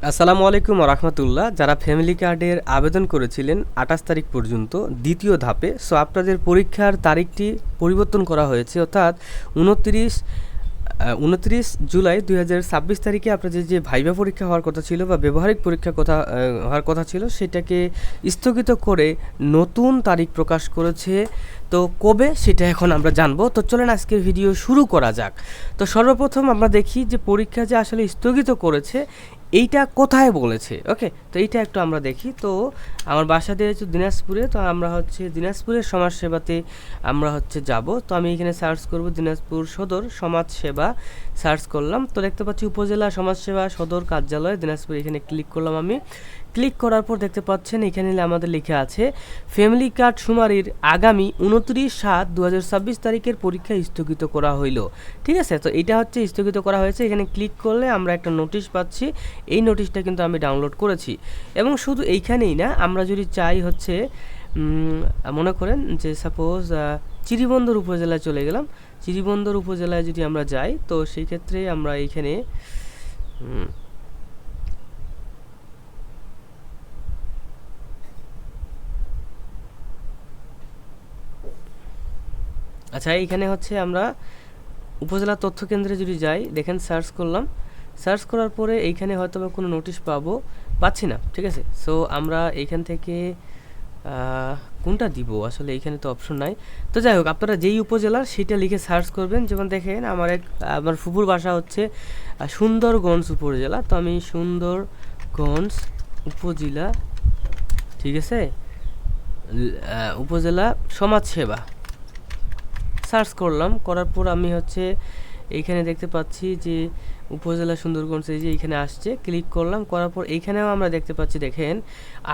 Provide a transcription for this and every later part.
আসসালামু আলাইকুম রাহমাতুল্লাহ। যারা ফ্যামিলি কার্ডের আবেদন করেছিলেন ২৮ তারিখ পর্যন্ত দ্বিতীয় ধাপে, সো আপনাদের পরীক্ষার তারিখটি পরিবর্তন করা হয়েছে, অর্থাৎ ২৯ জুলাই ২০২৬ তারিখে আপনাদের যে ভাইভা পরীক্ষা হওয়ার কথা ছিল বা ব্যবহারিক পরীক্ষা হওয়ার কথা ছিল সেটাকে স্থগিত করে নতুন তারিখ প্রকাশ করেছে। তো কবে সেটা এখন আমরা জানবো। তো চলেন আজকের ভিডিও শুরু করা যাক। তো সর্বপ্রথম আমরা দেখি যে পরীক্ষা যে আসলে স্থগিত করেছে এইটা কোথায় বলেছে। ওকে, তো এইটা একটু আমরা দেখি। তো আমার বাসা দিয়ে হচ্ছে দিনাজপুরে, তো আমরা হচ্ছে দিনাজপুরের সমাজসেবাতে আমরা হচ্ছে যাব। তো আমি এখানে সার্চ করব দিনাজপুর সদর সমাজসেবা, সার্চ করলাম। তো দেখতে পাচ্ছি উপজেলা সমাজসেবা সদর কার্যালয় দিনাজপুর, এখানে ক্লিক করলাম আমি। ক্লিক করার পর দেখতে পাচ্ছেন এখানে আমাদের লেখা আছে ফ্যামিলি কার্ড শুমারির আগামী ২৯/৭/২০২৬ তারিখের পরীক্ষা স্থগিত করা হইল। ঠিক আছে, তো এটা হচ্ছে স্থগিত করা হয়েছে। এখানে ক্লিক করলে আমরা একটা নোটিশ পাচ্ছি। এই নোটিশটা কিন্তু আমি ডাউনলোড করেছি এবং শুধু এইখানেই না, আমরা যদি চাই হচ্ছে মনে করেন যে সাপোজ চিরিবন্দর উপজেলায় চলে গেলাম। চিরিবন্দর উপজেলায় যদি আমরা যাই তো সেই ক্ষেত্রে আমরা এইখানে আচ্ছা, এইখানে হচ্ছে আমরা উপজেলা তথ্য কেন্দ্রে যদি যাই, দেখেন সার্চ করলাম। সার্চ করার পরে এইখানে হয়তো বা কোনো নোটিশ পাচ্ছি না। ঠিক আছে, সো আমরা এইখান থেকে কোনটা দিব আসলে এইখানে তো অপশন নাই। তো যাই হোক, আপনারা যেই উপজেলার সেটা লিখে সার্চ করবেন। যেমন দেখেন আমার ফুপুর বাসা হচ্ছে সুন্দরগঞ্জ উপজেলা, তো আমি সুন্দরগঞ্জ উপজেলা, ঠিক আছে, উপজেলা সমাজসেবা সার্চ করলাম। করার পর আমি হচ্ছে এইখানে দেখতে পাচ্ছি যে উপজেলা সুন্দরগঞ্জ, এই যে এইখানে আসছে। ক্লিক করলাম, করার পর এইখানেও আমরা দেখতে পাচ্ছি, দেখেন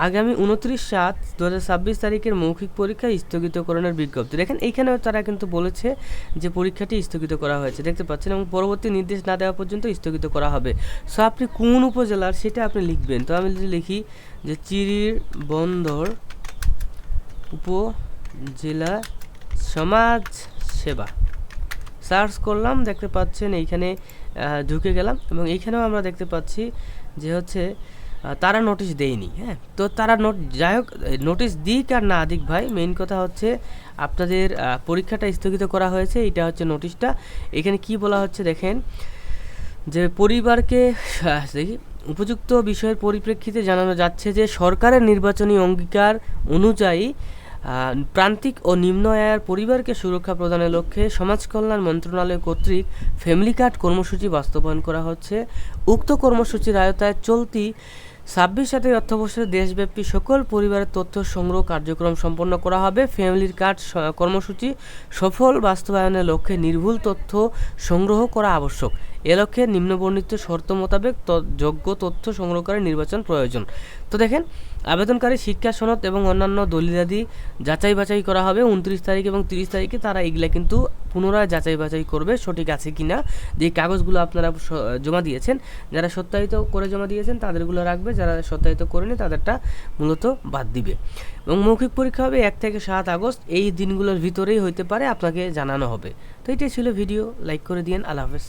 আগামী ২৯/৭/২০২৬ তারিখের মৌখিক পরীক্ষা স্থগিতকরণের বিজ্ঞপ্তি। দেখেন এইখানেও তারা কিন্তু বলেছে যে পরীক্ষাটি স্থগিত করা হয়েছে, দেখতে পাচ্ছেন, এবং পরবর্তী নির্দেশ না দেওয়া পর্যন্ত স্থগিত করা হবে। সো আপনি কোন উপজেলার সেটা আপনি লিখবেন। তো আমি যদি লিখি যে চিরিরবন্দর উপজেলা সমাজ সেবা, সার্চ করলাম, দেখতে পাচ্ছেন এইখানে ঢুকে গেলাম এবং এইখানেও আমরা দেখতে পাচ্ছি যে হচ্ছে তারা নোটিশ দেয়নি। হ্যাঁ, তো তারা যাই হোক, নোটিশ দিক আর না দিক ভাই, মেইন কথা হচ্ছে আপনাদের পরীক্ষাটা স্থগিত করা হয়েছে, এটা হচ্ছে নোটিশটা। এখানে কি বলা হচ্ছে দেখেন, যে পরিবারকে দেখি উপযুক্ত বিষয়ের পরিপ্রেক্ষিতে জানানো যাচ্ছে যে সরকারের নির্বাচনী অঙ্গীকার অনুযায়ী প্রান্তিক ও নিম্ন আয়ের পরিবারকে সুরক্ষা প্রদানের লক্ষ্যে সমাজ কল্যাণ মন্ত্রণালয় কর্তৃক ফ্যামিলি কার্ড কর্মসূচি বাস্তবায়ন করা হচ্ছে। উক্ত কর্মসূচির আওতায় চলতি ২৬-২৭ অর্থবর্ষে দেশব্যাপী সকল পরিবারের তথ্য সংগ্রহ কার্যক্রম সম্পন্ন করা হবে। ফ্যামিলির কার্ড কর্মসূচি সফল বাস্তবায়নের লক্ষ্যে নির্ভুল তথ্য সংগ্রহ করা আবশ্যক। এ লক্ষ্যে নিম্নবর্ণিত শর্ত মোতাবেক যোগ্য তথ্য সংগ্রহকারী নির্বাচন প্রয়োজন। তো দেখেন, আবেদনকারী শিক্ষা সনদ এবং অন্যান্য দলিলাদি যাচাই বাছাই করা হবে ২৯ তারিখ এবং ৩০ তারিখে। তারা এগুলা কিন্তু পুনরায় যাচাই বাছাই করবে সঠিক আছে কিনা। যে কাগজগুলো আপনারা জমা দিয়েছেন, যারা সত্যায়িত করে জমা দিয়েছেন তাদেরগুলো রাখবে, যারা সত্যায়িত করেনি তাদেরটা মূলত বাদ দিবে। এবং মৌখিক পরীক্ষা হবে ১ থেকে ৭ আগস্ট, এই দিনগুলোর ভিতরেই হইতে পারে, আপনাকে জানানো হবে। তো এটাই ছিল ভিডিও, লাইক করে দিয়েন। আল্লাহ হাফেজ।